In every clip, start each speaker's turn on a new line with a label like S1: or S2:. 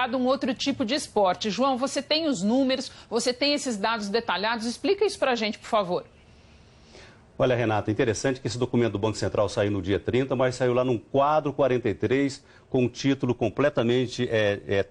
S1: fomentado um outro tipo de esporte. João, você tem os números, você tem esses dados detalhados, explica isso para a gente, por favor.
S2: Olha, Renata, interessante que esse documento do Banco Central saiu no dia 30, mas saiu lá num quadro 43, com um título completamente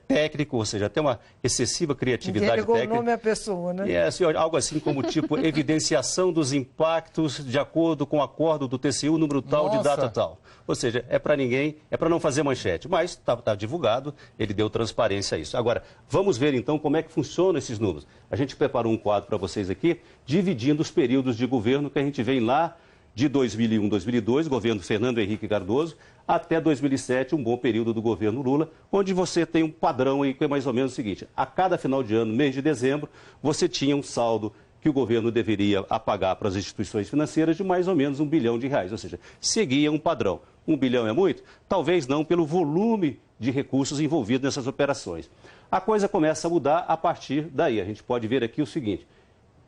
S2: técnico, ou seja, até uma excessiva criatividade
S3: técnica.
S2: Ninguém
S3: o nome à pessoa, né?
S2: É, assim, algo assim como tipo evidenciação dos impactos de acordo com o acordo do TCU, número tal, de data tal. Ou seja, é para ninguém, é para não fazer manchete, mas está divulgado, ele deu transparência a isso. Agora, vamos ver então como é que funcionam esses números. A gente preparou um quadro para vocês aqui, dividindo os períodos de governo que a gente vem lá de 2001, 2002, governo Fernando Henrique Cardoso, até 2007, um bom período do governo Lula, onde você tem um padrão aí que é mais ou menos o seguinte: a cada final de ano, mês de dezembro, você tinha um saldo que o governo deveria apagar para as instituições financeiras de mais ou menos R$1 bilhão, ou seja, seguia um padrão. 1 bilhão é muito? Talvez não, pelo volume de recursos envolvidos nessas operações. A coisa começa a mudar a partir daí. A gente pode ver aqui o seguinte,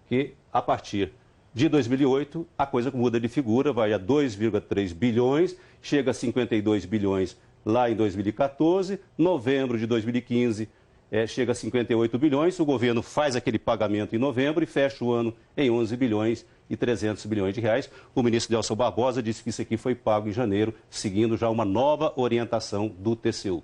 S2: que a partir de 2008, a coisa muda de figura, vai a 2,3 bilhões, chega a 52 bilhões lá em 2014, novembro de 2015 chega a 58 bilhões, o governo faz aquele pagamento em novembro e fecha o ano em 11 bilhões e 300 bilhões de reais. O ministro Nelson Barbosa disse que isso aqui foi pago em janeiro, seguindo já uma nova orientação do TCU.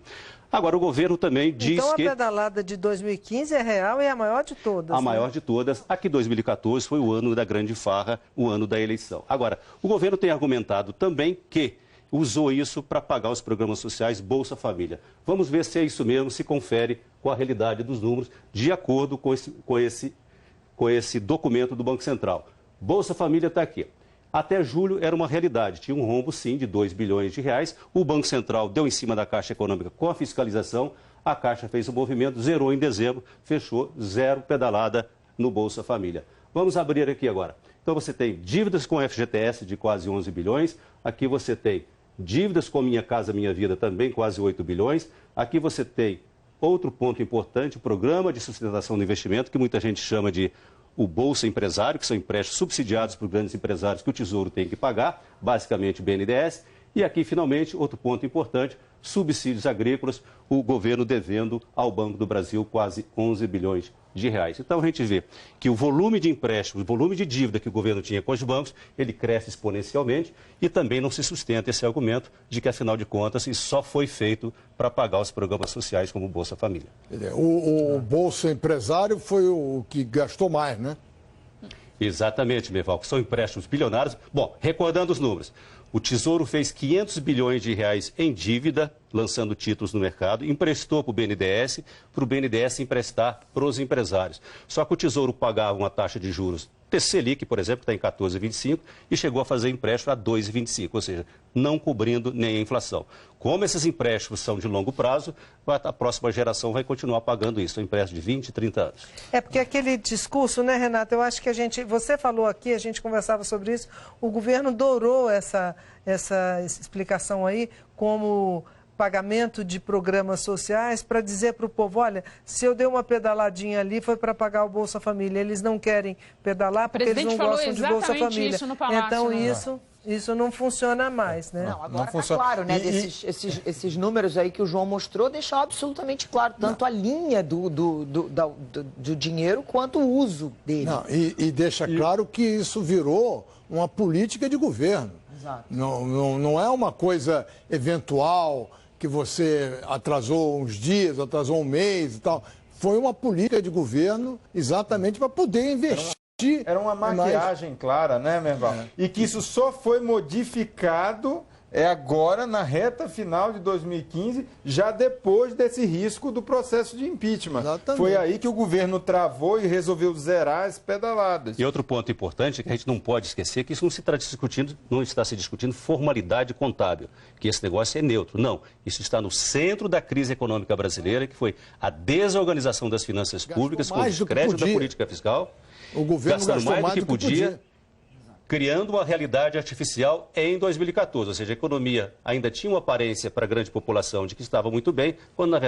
S2: Agora, o governo também diz que...
S3: Então a pedalada de 2015 é real e é a maior de todas.
S2: A maior de todas. Aqui 2014 foi o ano da grande farra, o ano da eleição. Agora, o governo tem argumentado também que usou isso para pagar os programas sociais Bolsa Família. Vamos ver se é isso mesmo, se confere com a realidade dos números, de acordo com esse documento do Banco Central. Bolsa Família está aqui. Até julho era uma realidade, tinha um rombo sim de 2 bilhões de reais, o Banco Central deu em cima da Caixa Econômica com a fiscalização, a Caixa fez o movimento, zerou em dezembro, fechou, zero pedalada no Bolsa Família. Vamos abrir aqui agora. Então você tem dívidas com FGTS de quase 11 bilhões, aqui você tem dívidas com Minha Casa Minha Vida também quase 8 bilhões, aqui você tem outro ponto importante, o Programa de Sustentação do Investimento, que muita gente chama de o Bolsa Empresário, que são empréstimos subsidiados por grandes empresários que o Tesouro tem que pagar, basicamente o BNDES. E aqui, finalmente, outro ponto importante, subsídios agrícolas, o governo devendo ao Banco do Brasil quase 11 bilhões de reais. Então, a gente vê que o volume de empréstimos, o volume de dívida que o governo tinha com os bancos, ele cresce exponencialmente e também não se sustenta esse argumento de que, afinal de contas, isso só foi feito para pagar os programas sociais como o Bolsa Família.
S4: O Bolsa Empresário foi o que gastou mais, né?
S2: Exatamente, Meval, que são empréstimos bilionários. Bom, recordando os números, o Tesouro fez 500 bilhões de reais em dívida, lançando títulos no mercado, emprestou para o BNDES emprestar para os empresários. Só que o Tesouro pagava uma taxa de juros Selic, por exemplo, que está em 14,25, e chegou a fazer empréstimo a 2,25, ou seja, não cobrindo nem a inflação. Como esses empréstimos são de longo prazo, a próxima geração vai continuar pagando isso, um empréstimo de 20, 30 anos.
S3: É porque aquele discurso, né, Renata, eu acho que você falou aqui, a gente conversava sobre isso, o governo dourou essa explicação aí como pagamento de programas sociais para dizer para o povo, olha, se eu dei uma pedaladinha ali foi para pagar o Bolsa Família. Eles não querem pedalar porque eles não gostam de Bolsa Família.
S1: Isso no Palácio,
S3: então
S1: né?
S3: Isso não funciona mais, né?
S5: Não, agora está claro, né? Esses números aí que o João mostrou deixam absolutamente claro, tanto a linha do dinheiro quanto o uso dele.
S4: Não, e deixa claro que isso virou uma política de governo.
S5: Exato.
S4: Não é uma coisa eventual que você atrasou uns dias, atrasou um mês e tal. Foi uma política de governo exatamente para poder investir.
S6: Era uma maquiagem clara, né, Merval? E que isso só foi modificado agora, na reta final de 2015, já depois desse risco do processo de impeachment. Exatamente. Foi aí que o governo travou e resolveu zerar as pedaladas.
S2: E outro ponto importante é que a gente não pode esquecer que isso não está se discutindo formalidade contábil, que esse negócio é neutro. Não, isso está no centro da crise econômica brasileira, que foi a desorganização das finanças públicas, com o descrédito da política fiscal.
S4: O governo
S2: gastando mais do que podia, criando uma realidade artificial em 2014. Ou seja, a economia ainda tinha uma aparência para a grande população de que estava muito bem, quando na verdade